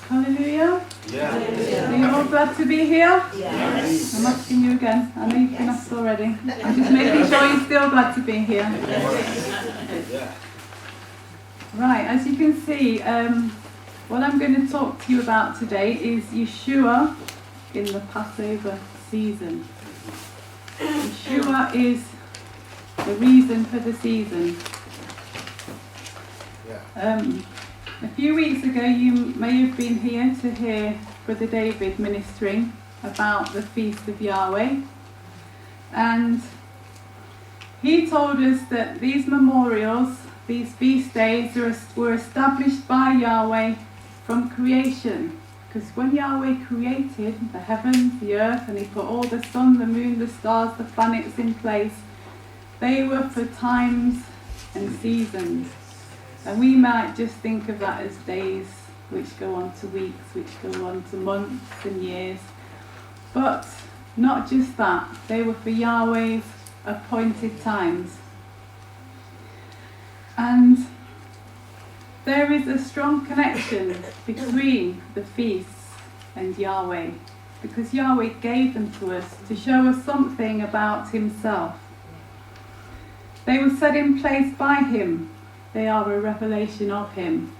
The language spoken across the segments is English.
Hallelujah. Yeah. Are you all glad to be here? Yes. I'm asking you again. I know you've been asked already. I'm just making sure you're still glad to be here. Yeah. Right, as you can see, what I'm going to talk to you about today is Yahshua in the Passover season. Yahshua is the reason for the season. A few weeks ago you may have been here to hear Brother David ministering about the Feast of Yahweh, and he told us that these memorials, these feast days were established by Yahweh from creation, because when Yahweh created the heavens, the earth, and he put all the sun, the moon, the stars, the planets in place, they were for times and seasons. And we might just think of that as days, which go on to weeks, which go on to months and years. But not just that, they were for Yahweh's appointed times. And there is a strong connection between the feasts and Yahweh, because Yahweh gave them to us to show us something about himself. They were set in place by him. They are a revelation of him.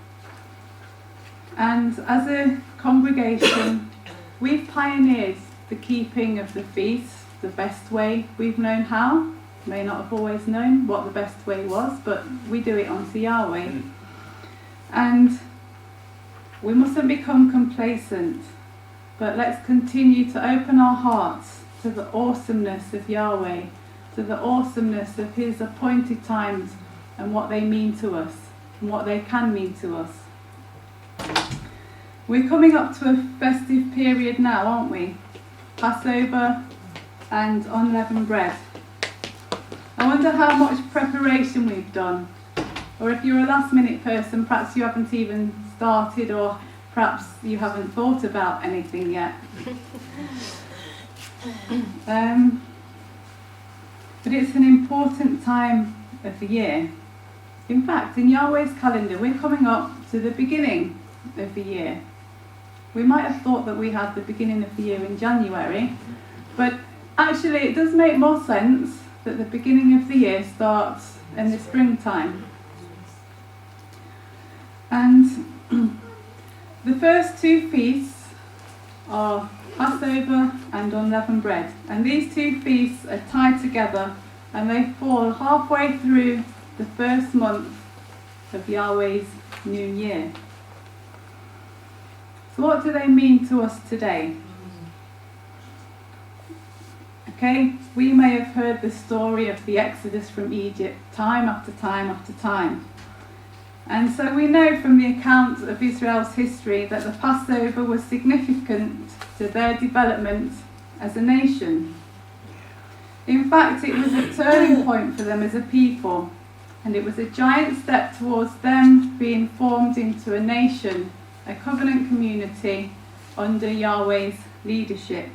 And as a congregation, we've pioneered the keeping of the feasts the best way we've known how. May not have always known what the best way was, but we do it unto Yahweh. And we mustn't become complacent, but let's continue to open our hearts to the awesomeness of Yahweh, to the awesomeness of his appointed times, and what they mean to us, and what they can mean to us. We're coming up to a festive period now, aren't we? Passover and unleavened bread. I wonder how much preparation we've done. Or if you're a last minute person, perhaps you haven't even started, or perhaps you haven't thought about anything yet. But it's an important time of the year. In fact, in Yahweh's calendar, we're coming up to the beginning of the year. We might have thought that we had the beginning of the year in January, but actually it does make more sense that the beginning of the year starts in the springtime. And the first two feasts are Passover and unleavened bread. And these two feasts are tied together, and they fall halfway through the first month of Yahweh's new year. So what do they mean to us today? Okay, we may have heard the story of the Exodus from Egypt time after time after time. And so we know from the account of Israel's history that the Passover was significant to their development as a nation. In fact, it was a turning point for them as a people. And it was a giant step towards them being formed into a nation, a covenant community under Yahweh's leadership.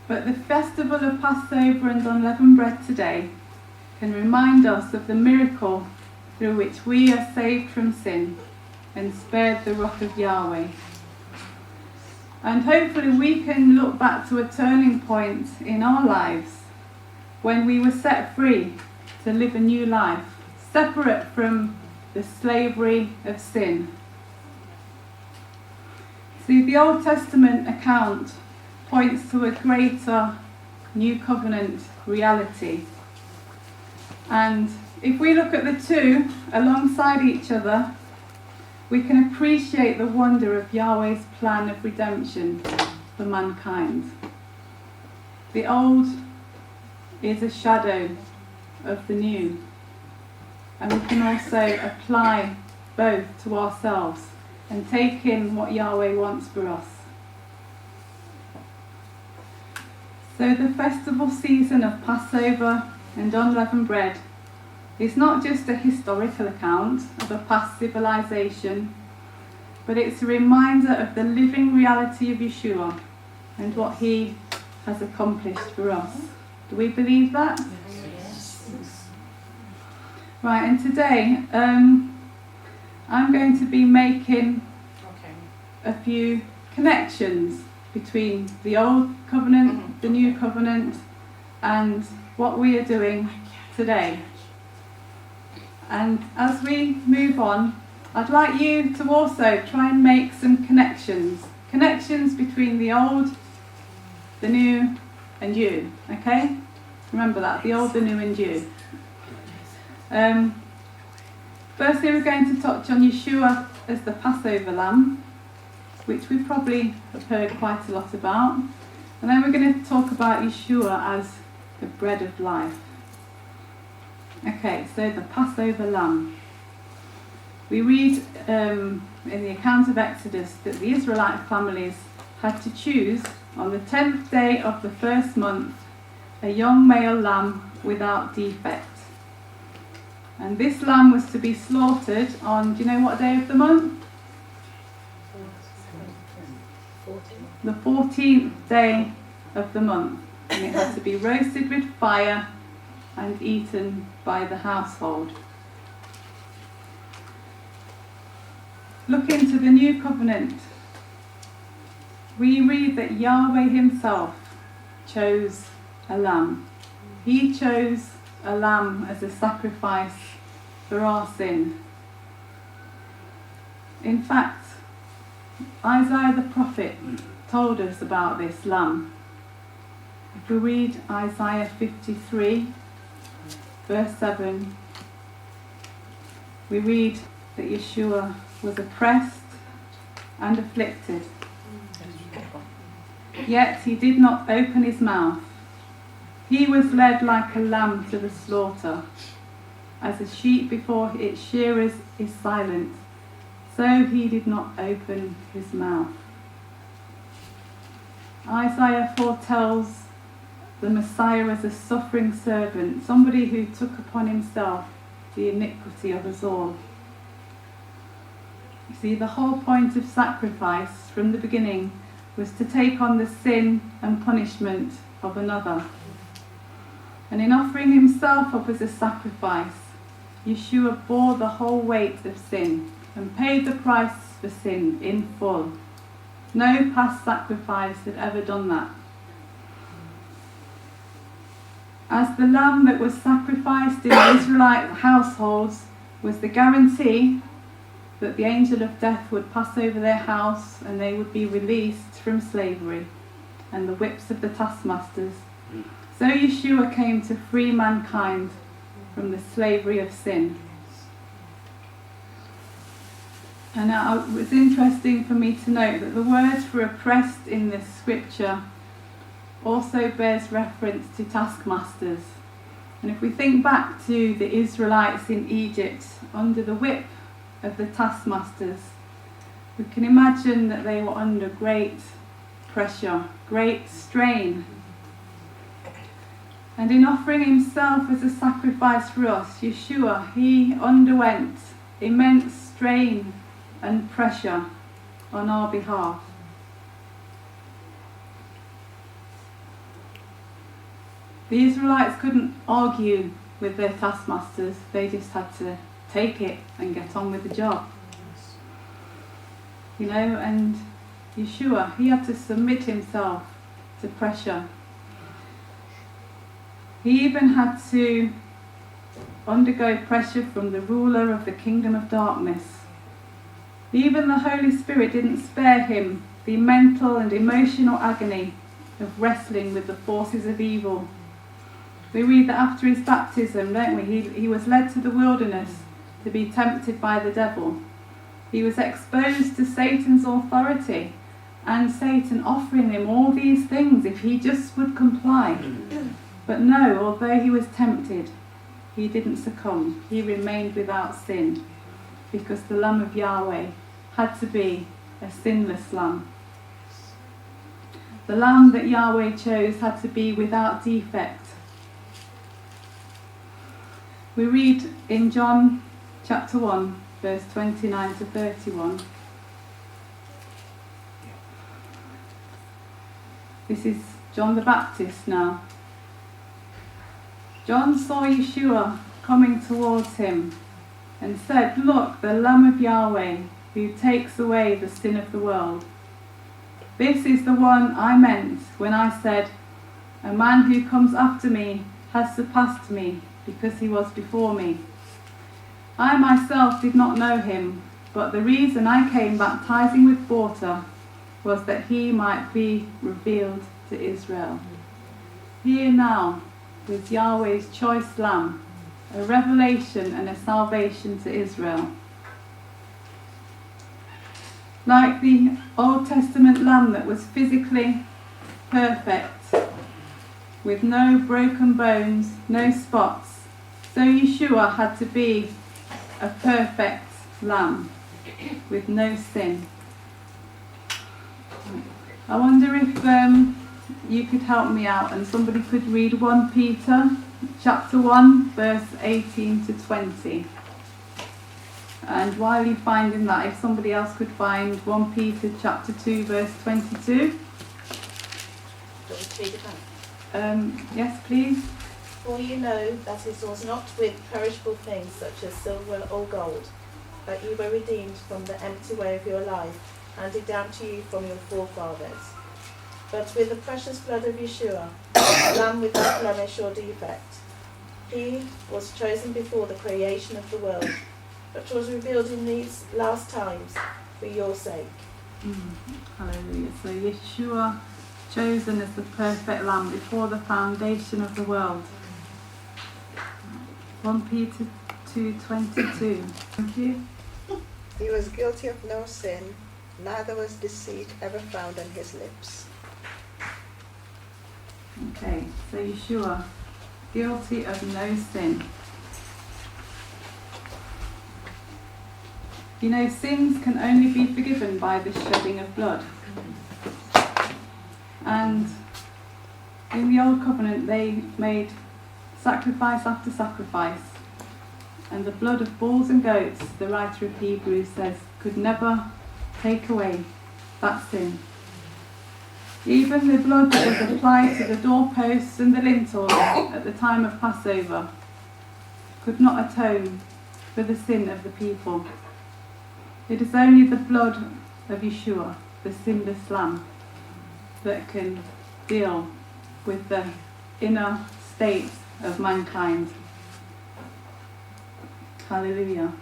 But the festival of Passover and unleavened bread today can remind us of the miracle through which we are saved from sin and spared the wrath of Yahweh. And hopefully we can look back to a turning point in our lives when we were set free to live a new life, separate from the slavery of sin. See, the Old Testament account points to a greater new covenant reality. And if we look at the two alongside each other, we can appreciate the wonder of Yahweh's plan of redemption for mankind. The old is a shadow of the new, and we can also apply both to ourselves and take in what Yahweh wants for us. So the festival season of Passover and unleavened bread is not just a historical account of a past civilization, but it's a reminder of the living reality of Yahshua and what he has accomplished for us. Do we believe that? Yes. Right, and today I'm going to be making a few connections between the old covenant, the new covenant, and what we are doing today. And as we move on, I'd like you to also try and make some connections between the old, the new, and you. Okay? Remember that, the old, the new, and you. Firstly, we're going to touch on Yahshua as the Passover lamb, which we probably have heard quite a lot about. And then we're going to talk about Yahshua as the bread of life. Okay, so the Passover lamb. We read in the account of Exodus that the Israelite families had to choose on the 10th day of the first month a young male lamb without defect. And this lamb was to be slaughtered on, do you know what day of the month? The 14th day of the month. And it had to be roasted with fire and eaten by the household. Look into the new covenant. We read that Yahweh himself chose a lamb. He chose a lamb as a sacrifice for our sin. In fact, Isaiah the prophet told us about this lamb. If we read Isaiah 53, verse 7, we read that Yahshua was oppressed and afflicted, yet he did not open his mouth. He was led like a lamb to the slaughter. As a sheep before its shearers is silent, so he did not open his mouth. Isaiah foretells the Messiah as a suffering servant, somebody who took upon himself the iniquity of us all. You see, the whole point of sacrifice from the beginning was to take on the sin and punishment of another. And in offering himself up as a sacrifice, Yahshua bore the whole weight of sin and paid the price for sin in full. No past sacrifice had ever done that. As the lamb that was sacrificed in the Israelite households was the guarantee that the angel of death would pass over their house and they would be released from slavery and the whips of the taskmasters, so Yahshua came to free mankind from the slavery of sin. And it was interesting for me to note that the word for oppressed in this scripture also bears reference to taskmasters. And if we think back to the Israelites in Egypt under the whip of the taskmasters, we can imagine that they were under great pressure, great strain. And in offering himself as a sacrifice for us, Yahshua, he underwent immense strain and pressure on our behalf. The Israelites couldn't argue with their taskmasters, they just had to take it and get on with the job. You know, and Yahshua, he had to submit himself to pressure. He even had to undergo pressure from the ruler of the kingdom of darkness. Even the Holy Spirit didn't spare him the mental and emotional agony of wrestling with the forces of evil. We read that after his baptism, don't we? He was led to the wilderness to be tempted by the devil. He was exposed to Satan's authority and Satan offering him all these things if he just would comply. But no, although he was tempted, he didn't succumb. He remained without sin because the Lamb of Yahweh had to be a sinless lamb. The lamb that Yahweh chose had to be without defect. We read in John chapter 1, verse 29 to 31. This is John the Baptist now. John saw Yahshua coming towards him and said, "Look, the Lamb of Yahweh, who takes away the sin of the world. This is the one I meant when I said, a man who comes after me has surpassed me, because he was before me. I myself did not know him, but the reason I came baptizing with water was that he might be revealed to Israel." Here now is Yahweh's choice lamb, a revelation and a salvation to Israel. Like the Old Testament lamb that was physically perfect, with no broken bones, no spots, so Yahshua had to be a perfect lamb with no sin. I wonder if you could help me out and somebody could read 1 Peter chapter 1 verse 18 to 20. And while you're finding that, if somebody else could find 1 Peter chapter 2 verse 22. Do you want me to read it out? Yes, please. For you know that it was not with perishable things such as silver or gold that you were redeemed from the empty way of your life, handed down to you from your forefathers, but with the precious blood of Yahshua, a lamb without blemish or defect. He was chosen before the creation of the world, but was revealed in these last times for your sake. Hallelujah. So Yahshua, chosen as the perfect lamb before the foundation of the world. 1 Peter 2:22. Thank you. He was guilty of no sin, neither was deceit ever found on his lips. Okay, so Yahshua, guilty of no sin. You know, sins can only be forgiven by the shedding of blood. And in the Old Covenant they made sacrifice after sacrifice. And the blood of bulls and goats, the writer of Hebrews says, could never take away that sin. Even the blood that was applied to the doorposts and the lintel at the time of Passover could not atone for the sin of the people. It is only the blood of Yahshua, the sinless lamb, that can deal with the inner state of mankind. Hallelujah.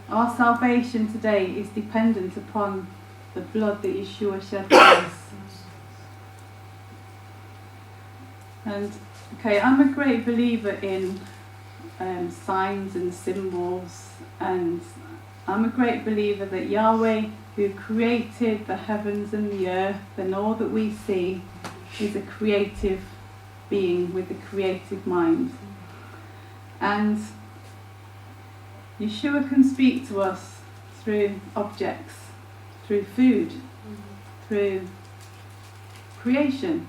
Our salvation today is dependent upon the blood that Yahshua shed for us. And okay, I'm a great believer in signs and symbols, and I'm a great believer that Yahweh, who created the heavens and the earth and all that we see, is a creative being with a creative mind. And Yahshua can speak to us through objects, through food, through creation.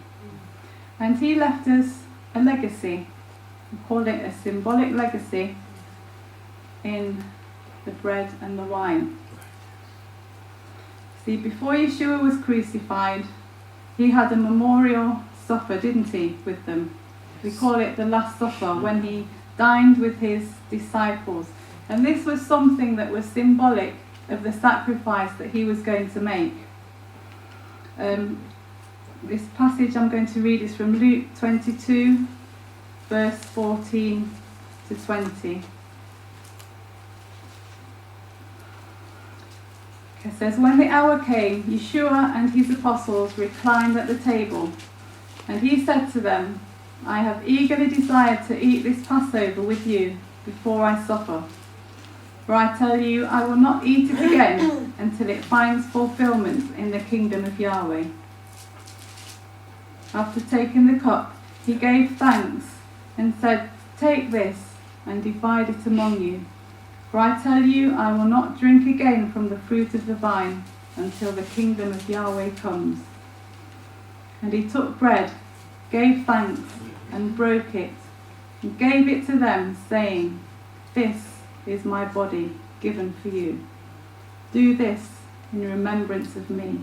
And he left us a legacy. We call it a symbolic legacy in the bread and the wine. See, before Yahshua was crucified, he had a memorial supper, didn't he, with them? We call it the Last Supper, when he dined with his disciples. And this was something that was symbolic of the sacrifice that he was going to make. This passage I'm going to read is from Luke 22, verse 14 to 20. It says, "When the hour came, Yahshua and his apostles reclined at the table, and he said to them, I have eagerly desired to eat this Passover with you before I suffer. For I tell you, I will not eat it again until it finds fulfillment in the kingdom of Yahweh." After taking the cup, he gave thanks and said, "Take this and divide it among you. For I tell you, I will not drink again from the fruit of the vine until the kingdom of Yahweh comes." And he took bread, gave thanks, and broke it, and gave it to them, saying, "This is my body given for you. Do this in remembrance of me."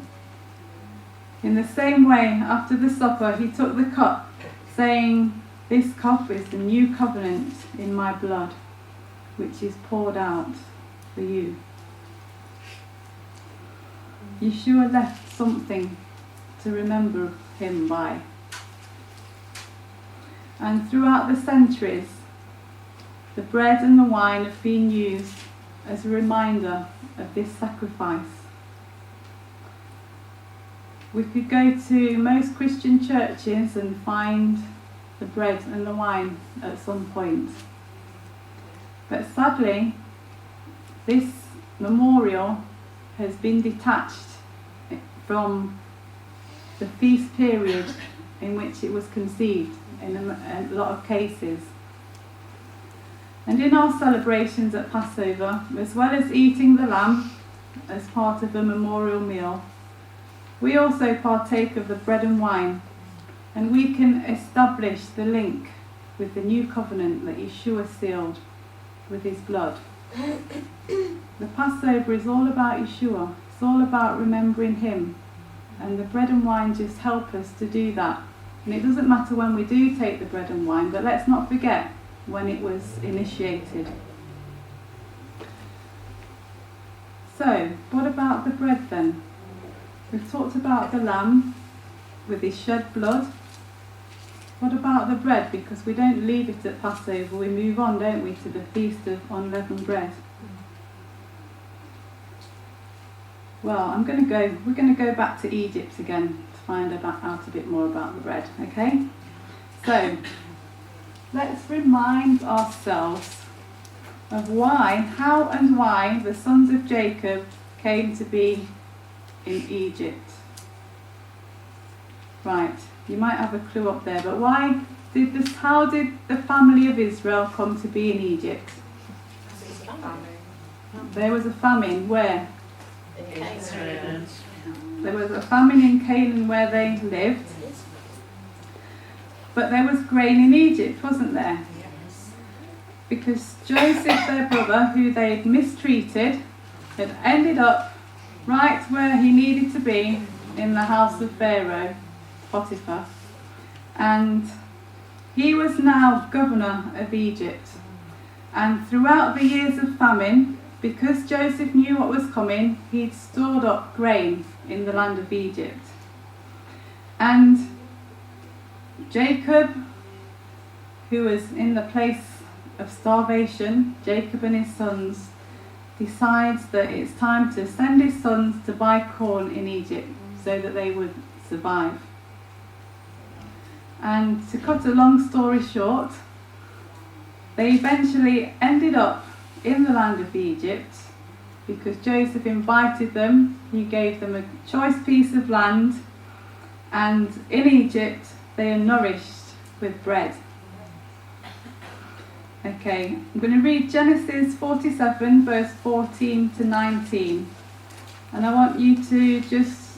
In the same way, after the supper, he took the cup, saying, "This cup is the new covenant in my blood. which is poured out for you. Yahshua left something to remember him by. And throughout the centuries, the bread and the wine have been used as a reminder of this sacrifice. We could go to most Christian churches and find the bread and the wine at some point. But sadly, this memorial has been detached from the feast period in which it was conceived in a lot of cases. And in our celebrations at Passover, as well as eating the lamb as part of a memorial meal, we also partake of the bread and wine, and we can establish the link with the new covenant that Yahshua sealed with his blood. The Passover is all about Yahshua. It's all about remembering him, and the bread and wine just help us to do that. And it doesn't matter when we do take the bread and wine, but let's not forget when it was initiated. So, what about the bread then? We've talked about the lamb with his shed blood. What about the bread? Because we don't leave it at Passover, we move on, don't we, to the Feast of Unleavened Bread. Well, we're going to go back to Egypt again to find out a bit more about the bread, okay? So, let's remind ourselves of how and why the sons of Jacob came to be in Egypt. Right, you might have a clue up there, but how did the family of Israel come to be in Egypt? There was a famine where? There was a famine in Canaan where they lived, but there was grain in Egypt, wasn't there? Because Joseph, their brother, who they had mistreated, had ended up right where he needed to be, in the house of Pharaoh, Potiphar. And he was now governor of Egypt. And throughout the years of famine, because Joseph knew what was coming, he'd stored up grain in the land of Egypt. And Jacob, who was in the place of starvation, Jacob and his sons, decides that it's time to send his sons to buy corn in Egypt so that they would survive. And to cut a long story short, they eventually ended up in the land of Egypt because Joseph invited them. He gave them a choice piece of land, and in Egypt they are nourished with bread. Okay, I'm going to read Genesis 47 verse 14 to 19, and I want you to just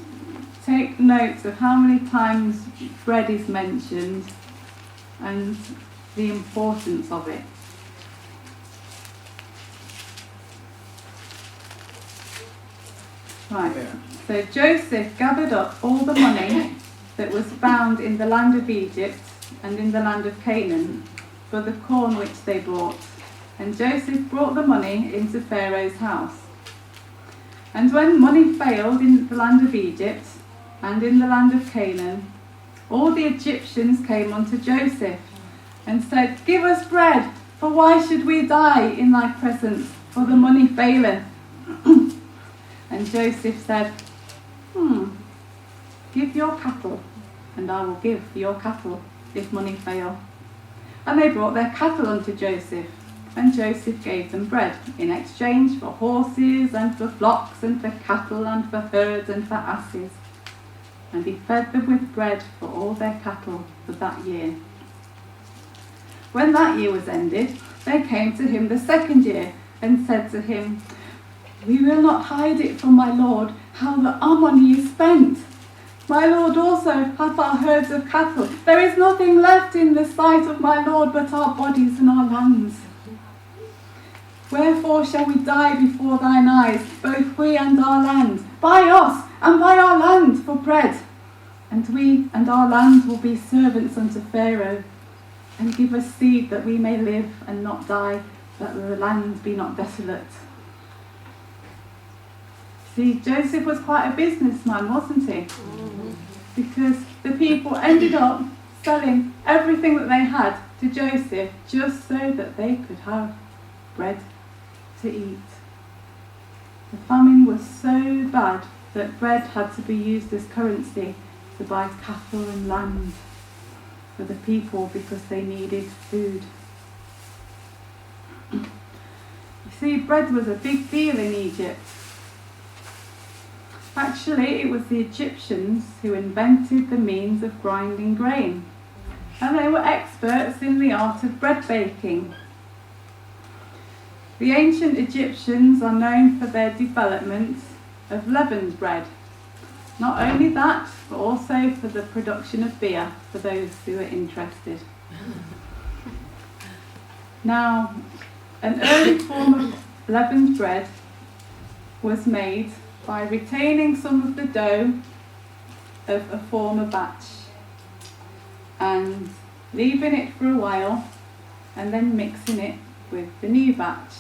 take notes of how many times bread is mentioned and the importance of it. Right, so Joseph gathered up all the money that was found in the land of Egypt and in the land of Canaan for the corn which they brought. And Joseph brought the money into Pharaoh's house. And when money failed in the land of Egypt and in the land of Canaan, all the Egyptians came unto Joseph and said, "Give us bread, for why should we die in thy presence, for the money faileth?" And Joseph said, "Give your cattle, and I will give your cattle, if money fail." And they brought their cattle unto Joseph, and Joseph gave them bread in exchange for horses and for flocks and for cattle and for herds and for asses. And he fed them with bread for all their cattle for that year. When that year was ended, they came to him the second year and said to him, "We will not hide it from my lord how that our money is spent. My lord also hath our herds of cattle. There is nothing left in the sight of my lord but our bodies and our lands. Wherefore shall we die before thine eyes, both we and our land? Buy us and buy our land for bread, and we and our land will be servants unto Pharaoh, and give us seed that we may live and not die, that the land be not desolate. See, Joseph was quite a businessman, wasn't he? Because the people ended up selling everything that they had to Joseph just so that they could have bread to eat. The famine was so bad that bread had to be used as currency to buy cattle and land for the people because they needed food. You see, bread was a big deal in Egypt. Actually, it was the Egyptians who invented the means of grinding grain, and they were experts in the art of bread baking. The ancient Egyptians are known for their development of leavened bread. Not only that, but also for the production of beer, for those who are interested. Now, an early form of leavened bread was made by retaining some of the dough of a former batch and leaving it for a while and then mixing it with the new batch.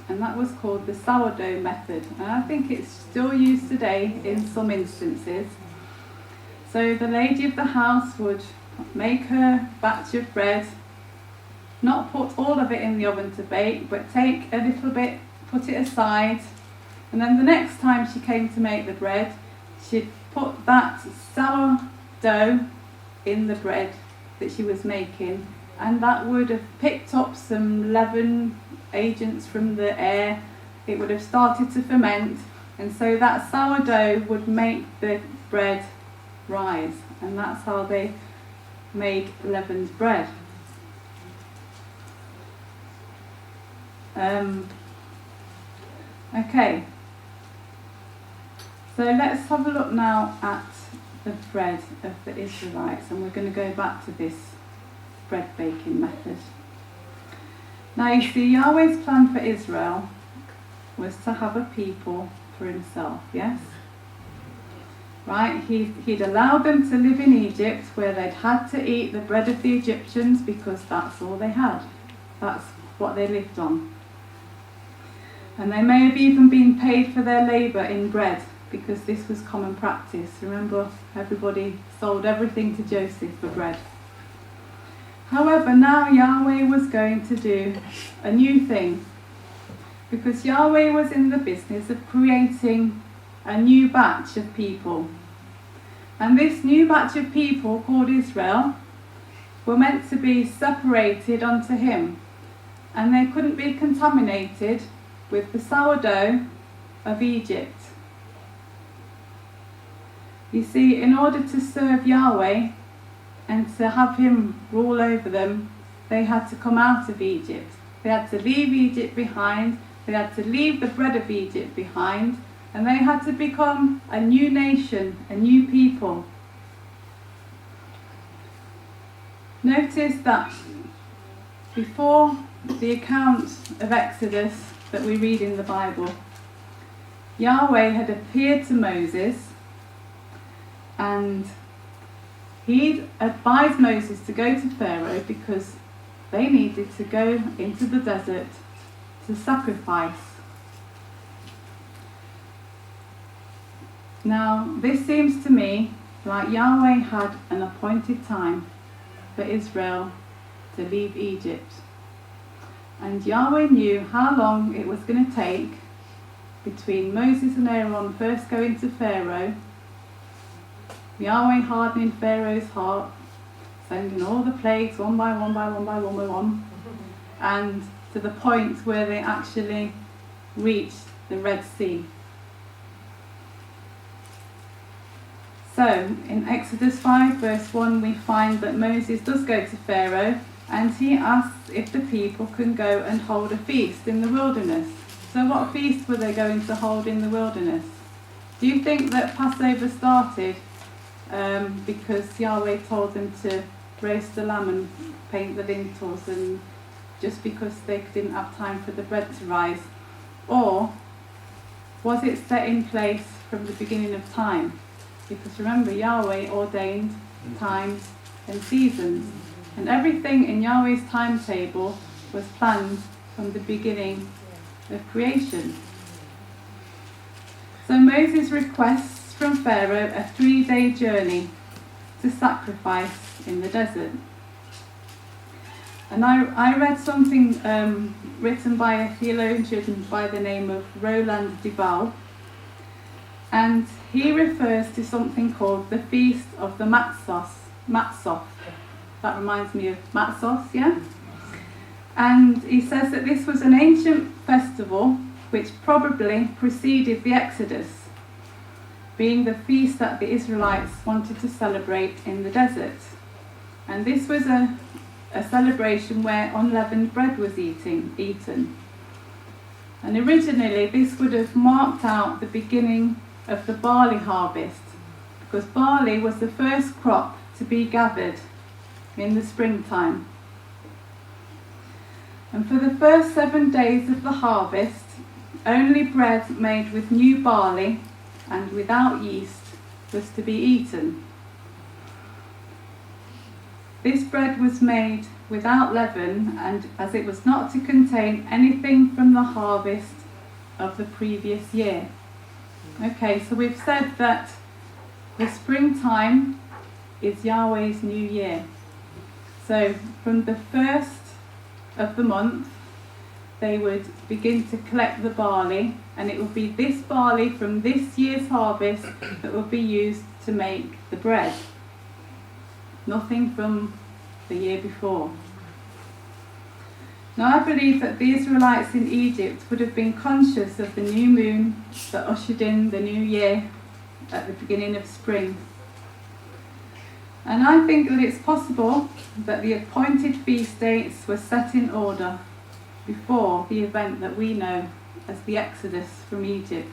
And that was called the sourdough method. And I think it's still used today in some instances. So the lady of the house would make her batch of bread, not put all of it in the oven to bake, but take a little bit, put it aside, and then the next time she came to make the bread, she'd put that sourdough in the bread that she was making, and that would have picked up some leaven agents from the air. It would have started to ferment, and so that sourdough would make the bread rise, and that's how they made leavened bread. Okay, so let's have a look now at the bread of the Israelites, and we're going to go back to this bread baking method. Now you see, Yahweh's plan for Israel was to have a people for himself, yes? Right, he'd allowed them to live in Egypt where they'd had to eat the bread of the Egyptians because that's all they had. That's what they lived on. And they may have even been paid for their labour in bread because this was common practice. Remember, everybody sold everything to Joseph for bread. However, now Yahweh was going to do a new thing, because Yahweh was in the business of creating a new batch of people. And this new batch of people, called Israel, were meant to be separated unto him, and they couldn't be contaminated with the sourdough of Egypt. You see, in order to serve Yahweh and to have him rule over them, they had to come out of Egypt. They had to leave Egypt behind, they had to leave the bread of Egypt behind, and they had to become a new nation, a new people. Notice that before the account of Exodus that we read in the Bible, Yahweh had appeared to Moses, and he'd advised Moses to go to Pharaoh because they needed to go into the desert to sacrifice. Now, this seems to me like Yahweh had an appointed time for Israel to leave Egypt. And Yahweh knew how long it was going to take between Moses and Aaron first going to Pharaoh, Yahweh hardening Pharaoh's heart, sending all the plagues one by one, and to the point where they actually reached the Red Sea. So, in Exodus 5 verse 1 we find that Moses does go to Pharaoh, and he asks if the people can go and hold a feast in the wilderness. So what feast were they going to hold in the wilderness? Do you think that Passover started because Yahweh told them to roast the lamb and paint the lintels, and just because they didn't have time for the bread to rise? Or was it set in place from the beginning of time? Because remember, Yahweh ordained times and seasons, and everything in Yahweh's timetable was planned from the beginning of creation. So Moses requests from Pharaoh a 3-day journey to sacrifice in the desert. And I read something written by a theologian by the name of Roland de Val, and he refers to something called the Feast of the Matzoth. That reminds me of Matzos, yeah? And he says that this was an ancient festival which probably preceded the Exodus, being the feast that the Israelites wanted to celebrate in the desert. And this was a celebration where unleavened bread was eaten. And originally this would have marked out the beginning of the barley harvest, because barley was the first crop to be gathered in the springtime. And for the first 7 days of the harvest, only bread made with new barley and without yeast was to be eaten. This bread was made without leaven, and as it was not to contain anything from the harvest of the previous year. Okay, so we've said that the springtime is Yahweh's new year. So from the first of the month, they would begin to collect the barley, and it would be this barley from this year's harvest that would be used to make the bread. Nothing from the year before. Now I believe that the Israelites in Egypt would have been conscious of the new moon that ushered in the new year at the beginning of spring. And I think that it's possible that the appointed feast dates were set in order before the event that we know as the Exodus from Egypt,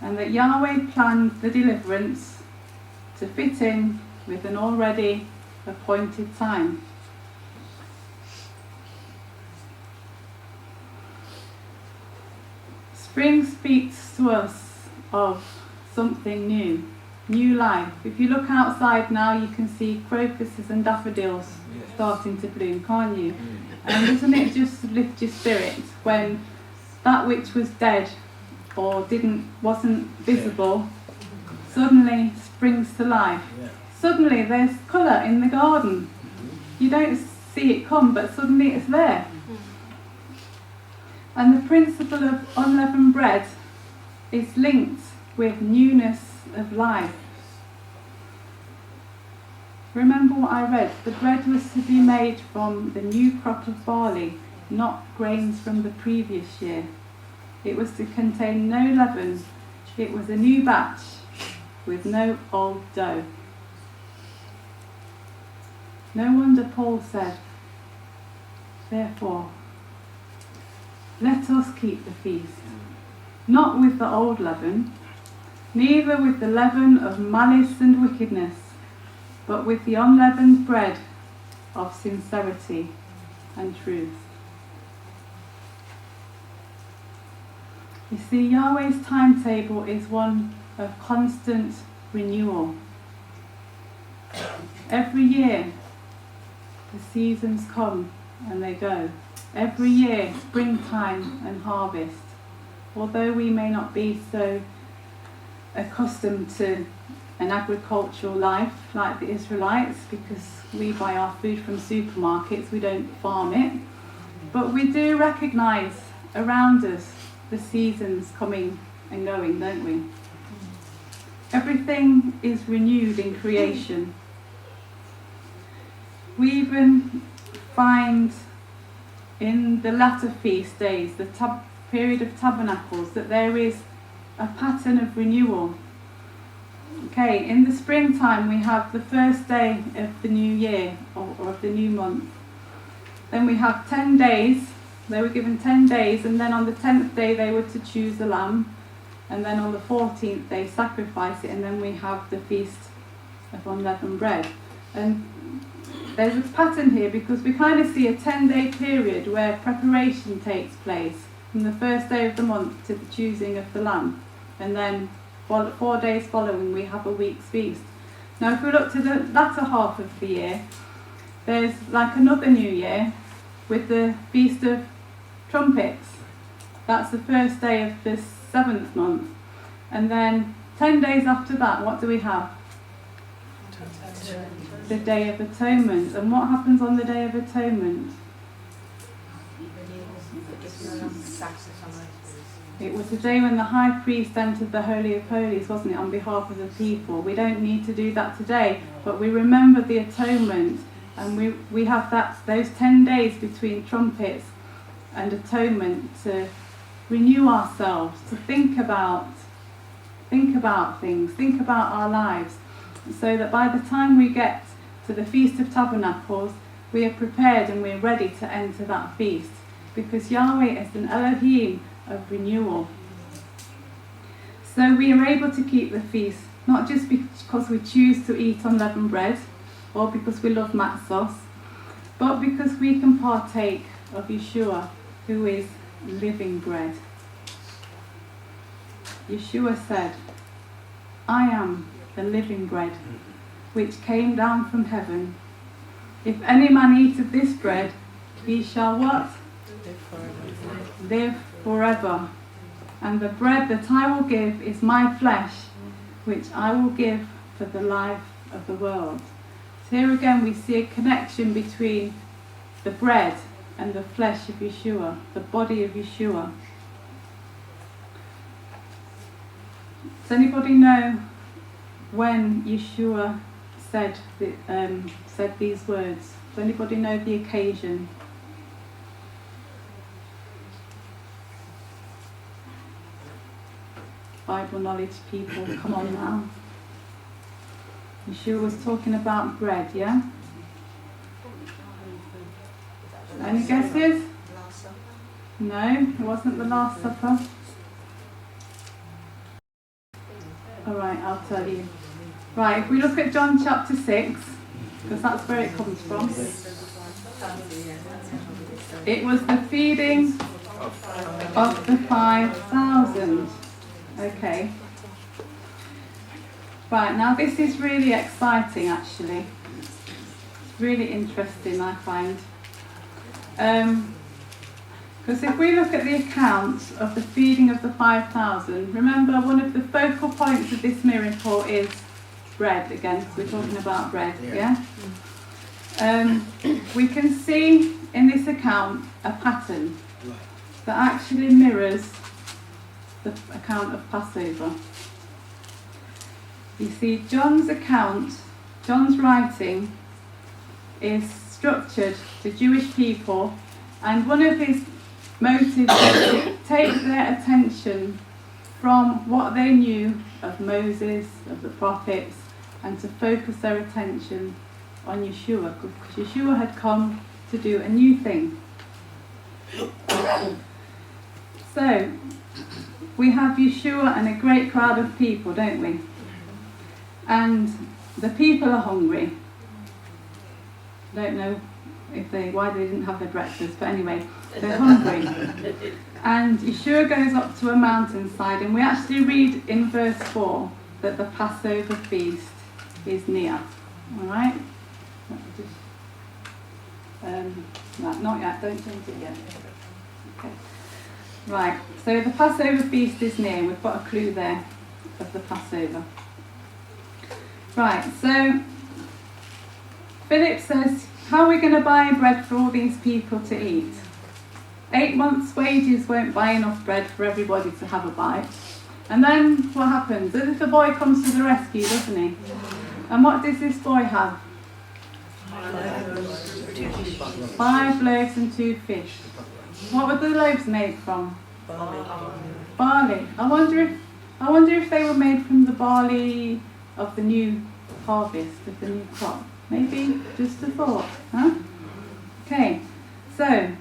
and that Yahweh planned the deliverance to fit in with an already appointed time. Spring speaks to us of something new life. If you look outside now, you can see crocuses and daffodils starting to bloom, can't you? And doesn't it just lift your spirits when that which was dead or wasn't visible suddenly springs to life? Suddenly there's colour in the garden. You don't see it come, but suddenly it's there. And the principle of unleavened bread is linked with newness of life. Remember what I read. The bread was to be made from the new crop of barley, not grains from the previous year. It was to contain no leaven. It was a new batch with no old dough. No wonder Paul said, therefore, let us keep the feast, not with the old leaven, neither with the leaven of malice and wickedness, but with the unleavened bread of sincerity and truth. You see, Yahweh's timetable is one of constant renewal. Every year, the seasons come and they go. Every year, springtime and harvest. Although we may not be so accustomed to an agricultural life like the Israelites, because we buy our food from supermarkets, we don't farm it, but we do recognise around us the seasons coming and going, don't we? Everything is renewed in creation. We even find in the latter feast days, the period of tabernacles, that there is a pattern of renewal. Okay, in the springtime we have the first day of the new year, or of the new month. Then we have 10 days. They were given 10 days, and then on the 10th day they were to choose a lamb, and then on the 14th they sacrifice it, and then we have the feast of unleavened bread. And there's a pattern here because we kind of see a 10-day period where preparation takes place from the first day of the month to the choosing of the lamb, and then 4 days following we have a week's feast. Now if we look to the latter half of the year, there's like another new year with the Feast of trumpets. That's the first day of the 7th month. And then 10 days after that, what do we have? The Day of Atonement. And what happens on the Day of Atonement? It was the day when the high priest entered the Holy of Holies, wasn't it, on behalf of the people. We don't need to do that today, but we remember the atonement, and we have those 10 days between trumpets and atonement to renew ourselves, to think about things, think about our lives, so that by the time we get to the Feast of Tabernacles, we are prepared and we're ready to enter that feast, because Yahweh is an Elohim of renewal. So we are able to keep the feast, not just because we choose to eat unleavened bread or because we love matzos, but because we can partake of Yahshua, who is living bread. Yahshua said, I am the living bread which came down from heaven. If any man eat of this bread, he shall what? Live forever. And the bread that I will give is my flesh, which I will give for the life of the world. So here again we see a connection between the bread and the flesh of Yahshua, the body of Yahshua. Does anybody know when Yahshua said these words? Does anybody know the occasion? Bible knowledge people, come on now. Yahshua was talking about bread, yeah? Any guesses? No, it wasn't the Last Supper. Alright, I'll tell you. Right, if we look at John chapter 6, because that's where it comes from. It was the feeding of the 5,000. Okay. Right, now this is really exciting actually. It's really interesting, I find. Because if we look at the account of the feeding of the 5,000, remember one of the focal points of this miracle is bread again, because we're talking about bread, yeah? We can see in this account a pattern that actually mirrors the account of Passover. You see, John's account, John's writing is structured to Jewish people, and one of his motives is to take their attention from what they knew of Moses, of the prophets, and to focus their attention on Yahshua, because Yahshua had come to do a new thing. So, we have Yahshua and a great crowd of people, don't we? And the people are hungry. I don't know why they didn't have their breakfast, but anyway, they're hungry. And Yahshua goes up to a mountainside, and we actually read in verse 4 that the Passover feast is near. Alright? No, not yet, don't change it yet. Okay. Right, so the Passover feast is near. We've got a clue there of the Passover. Right, so Philip says, how are we going to buy bread for all these people to eat? 8 months' wages won't buy enough bread for everybody to have a bite. And then what happens? The little boy comes to the rescue, doesn't he? And what does this boy have? 5 loaves and 2 fish. What were the loaves made from? Barley. I wonder if they were made from the barley of the new harvest, of the new crop. Maybe just a thought, huh? Okay, so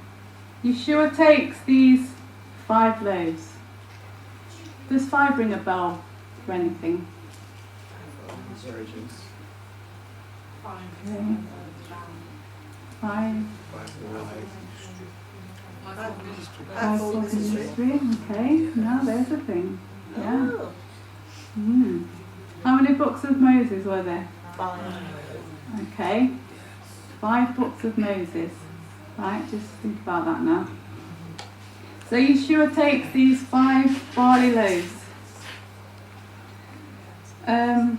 Yahshua takes these 5 loaves. Does 5 ring a bell for anything? Okay. 5. Okay, now there's a thing. Yeah. How many books of Moses were there? 5. Okay. 5 books of Moses. Right, just think about that now. So Yahshua takes these 5 barley loaves and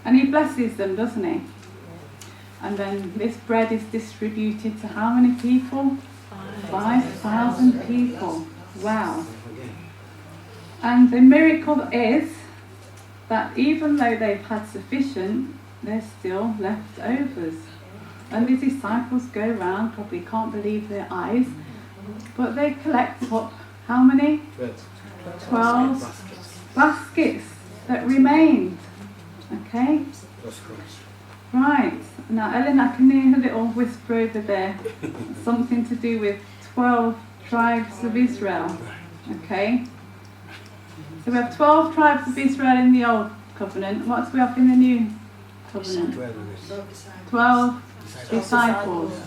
he blesses them, doesn't he? And then this bread is distributed to how many people? 5,000 people. Wow. And the miracle is that even though they've had sufficient, there's still leftovers. And the disciples go round, probably can't believe their eyes, but they collect up how many? 12 baskets that remained. Okay? Right. Now, Ellen, I can hear a little whisper over there. Something to do with 12 tribes of Israel. Okay? So we have 12 tribes of Israel in the Old Covenant. What do we have in the New Covenant? 12 disciples.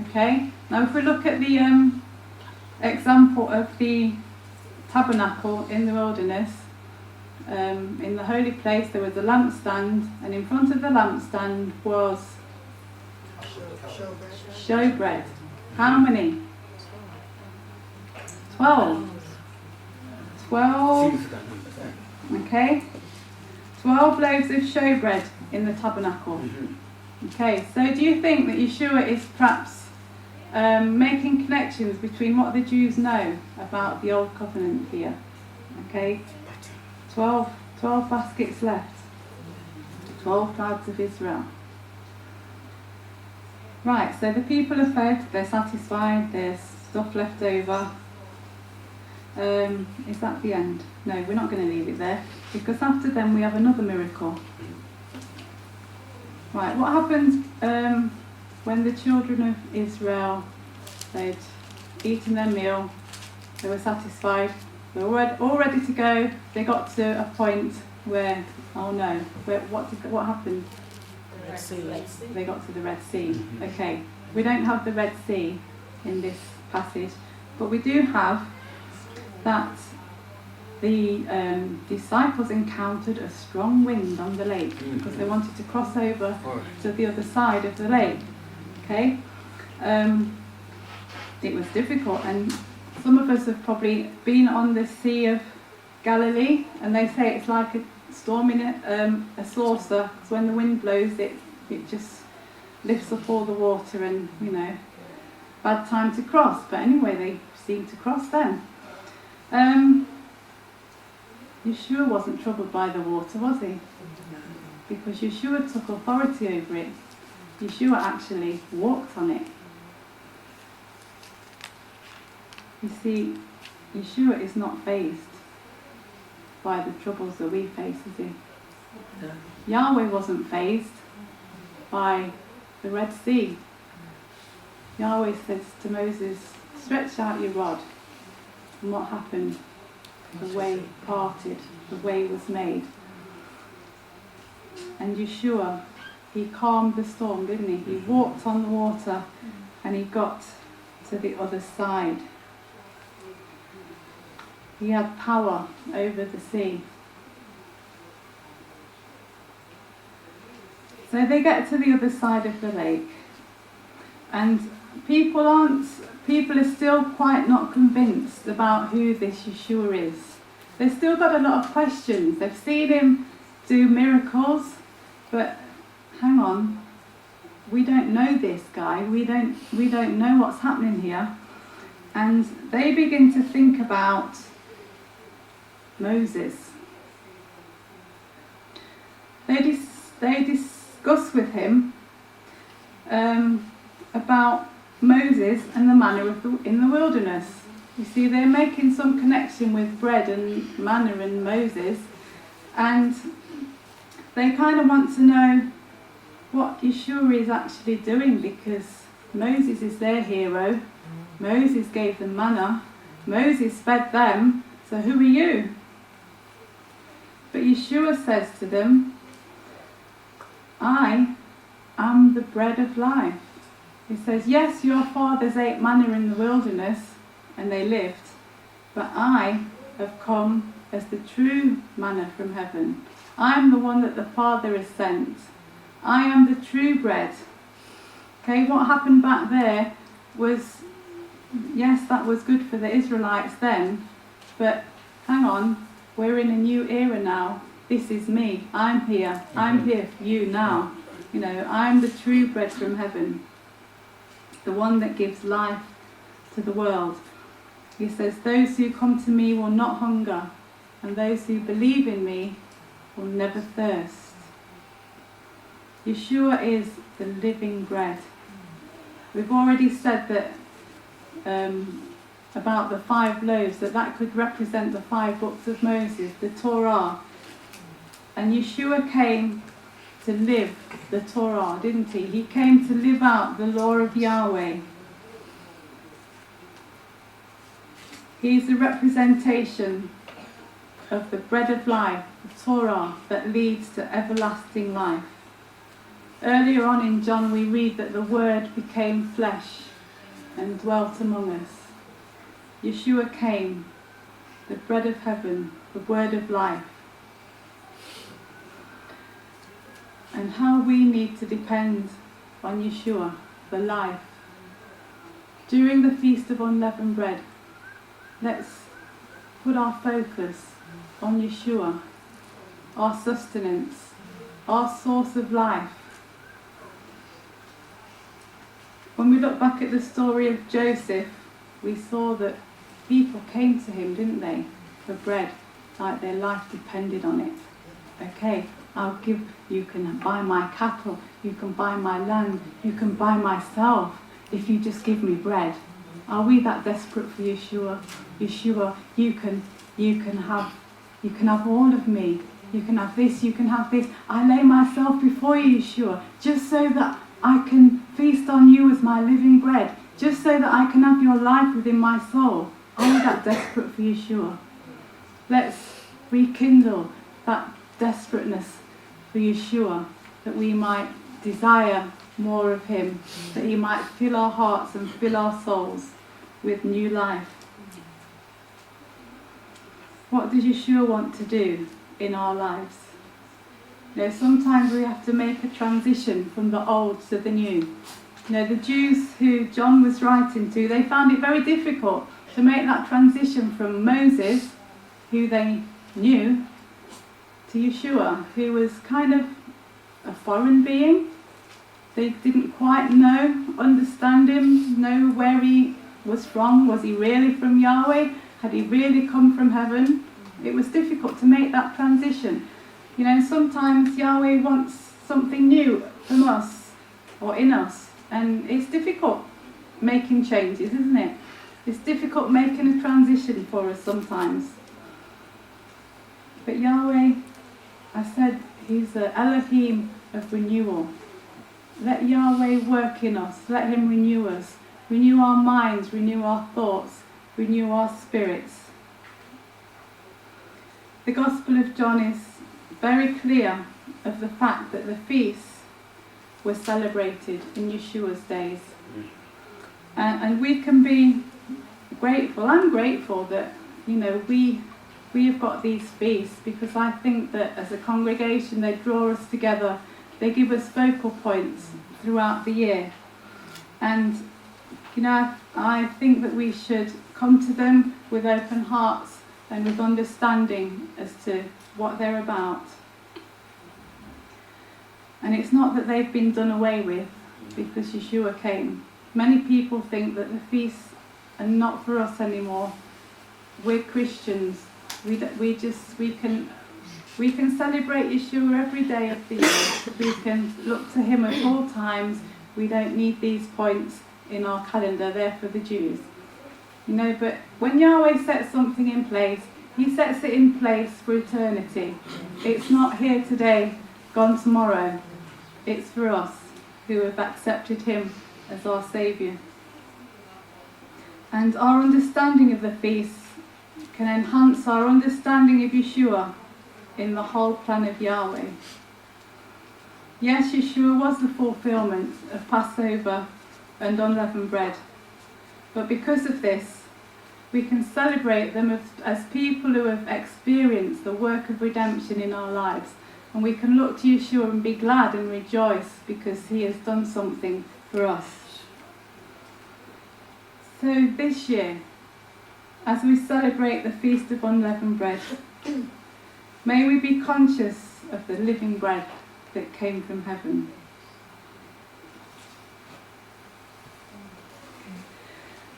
Okay? Now, if we look at the example of the tabernacle in the wilderness, in the holy place there was a lampstand, and in front of the lampstand was showbread. How many? 12. 12. Okay? 12 loaves of showbread in the tabernacle. Okay, so do you think that Yahshua is perhaps making connections between what the Jews know about the Old Covenant here? Okay? 12 baskets left. 12 tribes of Israel. Right, so the people are fed, they're satisfied, there's stuff left over. Is that the end? No, we're not going to leave it there, because after them we have another miracle. Right, what happened when the children of Israel, they'd eaten their meal, they were satisfied, they were all ready to go, they got to a point where, oh no, what happened? Red Sea. They got to the Red Sea. Okay, we don't have the Red Sea in this passage, but we do have that the disciples encountered a strong wind on the lake because they wanted to cross over to the other side of the lake. Okay, it was difficult, and some of us have probably been on the Sea of Galilee, and they say it's like a storm in a saucer, because when the wind blows it just lifts up all the water, and bad time to cross, but anyway they seemed to cross then. Yahshua wasn't troubled by the water, was he? Because Yahshua took authority over it. Yahshua actually walked on it. You see, Yahshua is not fazed by the troubles that we face, is he? No. Yahweh wasn't fazed by the Red Sea. Yahweh says to Moses, stretch out your rod. And what happened? The way parted, the way was made. And Yahshua, he calmed the storm, didn't he? He walked on the water and he got to the other side. He had power over the sea. So they get to the other side of the lake, and people are still quite not convinced about who this Yahshua is. They've still got a lot of questions. They've seen him do miracles, but hang on, we don't know this guy. We don't know what's happening here. And they begin to think about Moses. They discuss with him about Moses and the manna in the wilderness. You see, they're making some connection with bread and manna and Moses, and they kind of want to know what Yahshua is actually doing, because Moses is their hero. Moses gave them manna. Moses fed them. So who are you? But Yahshua says to them, I am the bread of life. He says, yes, your fathers ate manna in the wilderness and they lived, but I have come as the true manna from heaven. I am the one that the Father has sent. I am the true bread. Okay, what happened back there was yes, that was good for the Israelites then, but hang on, we're in a new era now. This is me. I'm here. I'm here for you now. You know, I'm the true bread from heaven, the one that gives life to the world. He says, those who come to me will not hunger, and those who believe in me will never thirst. Yahshua is the living bread. We've already said that about the 5 loaves, that could represent the 5 books of Moses, the Torah. And Yahshua came to live the Torah, didn't he? He came to live out the law of Yahweh. He is a representation of the bread of life, the Torah, that leads to everlasting life. Earlier on in John we read that the Word became flesh and dwelt among us. Yahshua came, the bread of heaven, the word of life. And how we need to depend on Yahshua for life. During the Feast of Unleavened Bread, let's put our focus on Yahshua, our sustenance, our source of life. When we look back at the story of Joseph, we saw that people came to him, didn't they, for bread, like their life depended on it. Okay, you can buy my cattle, you can buy my land, you can buy myself, if you just give me bread. Are we that desperate for Yahshua? Yahshua, you can have all of me. You can have this, you can have this. I lay myself before you, Yahshua, just so that I can feast on you as my living bread, just so that I can have your life within my soul. Are we that desperate for Yahshua? Let's rekindle that desperateness for Yahshua, that we might desire more of him, that he might fill our hearts and fill our souls with new life. What does Yahshua want to do in our lives? You know, sometimes we have to make a transition from the old to the new. You know, the Jews who John was writing to, they found it very difficult to make that transition from Moses, who they knew, to Yahshua, who was kind of a foreign being. They didn't quite understand him, know where he was from. Was he really from Yahweh? Had he really come from heaven? It was difficult to make that transition. You know, sometimes Yahweh wants something new from us or in us, and it's difficult making changes, isn't it? It's difficult making a transition for us sometimes. But Yahweh, I said, he's the Elohim of renewal. Let Yahweh work in us. Let him renew us. Renew our minds, renew our thoughts, renew our spirits. The Gospel of John is very clear of the fact that the feasts were celebrated in Yeshua's days. And we can be grateful. I'm grateful that, you know, we have got these feasts, because I think that as a congregation they draw us together. They give us focal points throughout the year. And, you know, I think that we should come to them with open hearts and with understanding as to what they're about. And it's not that they've been done away with because Yahshua came. Many people think that the feasts are not for us anymore. We're Christians. We can celebrate Yahshua every day of the year. We can look to him at all times. We don't need these points in our calendar. They're for the Jews. You know, but when Yahweh sets something in place, he sets it in place for eternity. It's not here today, gone tomorrow. It's for us who have accepted him as our Saviour. And our understanding of the feasts can enhance our understanding of Yahshua in the whole plan of Yahweh. Yes, Yahshua was the fulfillment of Passover and unleavened bread. But because of this, we can celebrate them as people who have experienced the work of redemption in our lives. And we can look to Yahshua and be glad and rejoice because he has done something for us. So this year, as we celebrate the Feast of Unleavened Bread, may we be conscious of the living bread that came from heaven.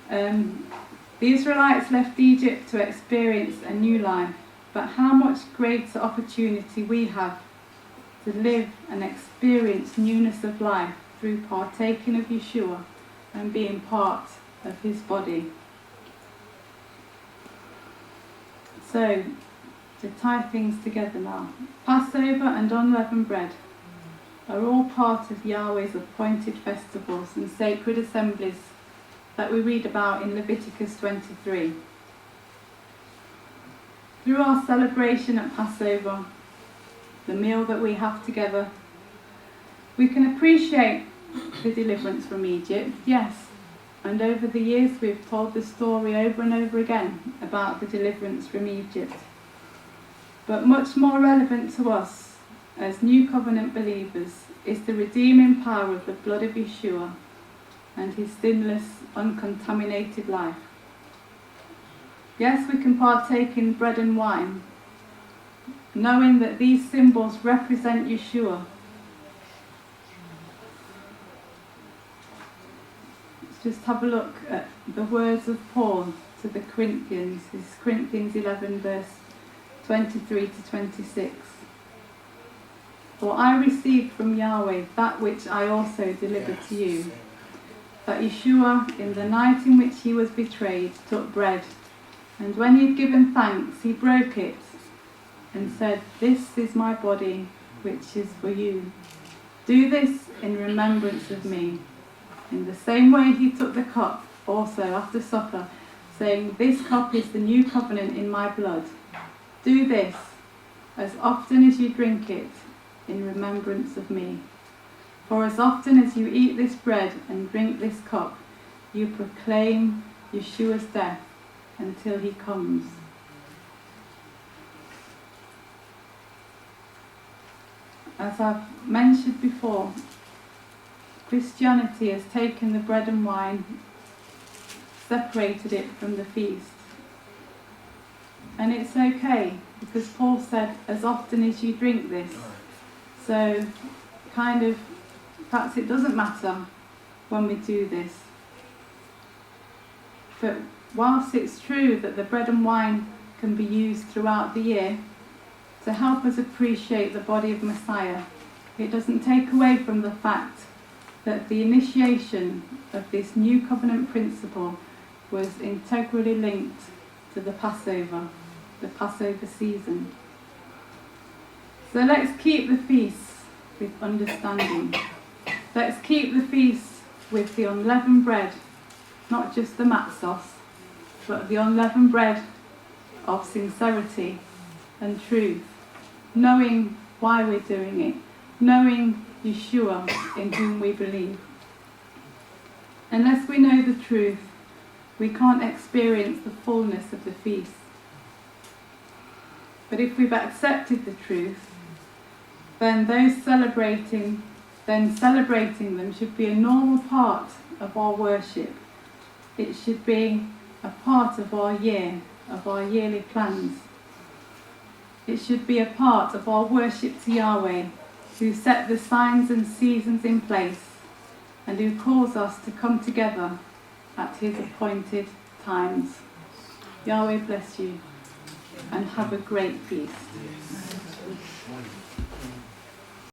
The Israelites left Egypt to experience a new life, but how much greater opportunity we have to live and experience newness of life through partaking of Yahshua and being part of his body. So, to tie things together now, Passover and unleavened bread are all part of Yahweh's appointed festivals and sacred assemblies that we read about in Leviticus 23. Through our celebration at Passover, the meal that we have together, we can appreciate the deliverance from Egypt, yes, and over the years we've told the story over and over again about the deliverance from Egypt. But much more relevant to us as New Covenant believers is the redeeming power of the blood of Yahshua and his sinless, uncontaminated life. Yes, we can partake in bread and wine, knowing that these symbols represent Yahshua. Let's just have a look at the words of Paul to the Corinthians. This is Corinthians 11 verse 23 to 26. For I received from Yahweh that which I also delivered to you, that Yahshua, in the night in which he was betrayed, took bread, and when he had given thanks, he broke it, and said, "This is my body, which is for you. Do this in remembrance of me." In the same way he took the cup also after supper, saying, "This cup is the new covenant in my blood. Do this, as often as you drink it, in remembrance of me. For as often as you eat this bread and drink this cup, you proclaim Yahshua's death until he comes." As I've mentioned before, Christianity has taken the bread and wine, separated it from the feast. And it's okay, because Paul said, as often as you drink this. So, perhaps it doesn't matter when we do this. But whilst it's true that the bread and wine can be used throughout the year to help us appreciate the body of Messiah, it doesn't take away from the fact that the initiation of this new covenant principle was integrally linked to the Passover season. So let's keep the feasts with understanding. Let's keep the feasts with the unleavened bread, not just the matzos, but the unleavened bread of sincerity and truth, knowing why we're doing it, knowing Yahshua in whom we believe. Unless we know the truth, we can't experience the fullness of the feast. But if we've accepted the truth, then celebrating them should be a normal part of our worship. It should be a part of our year, of our yearly plans. It should be a part of our worship to Yahweh, who set the signs and seasons in place, and who calls us to come together at his appointed times. Yahweh bless you, and have a great feast.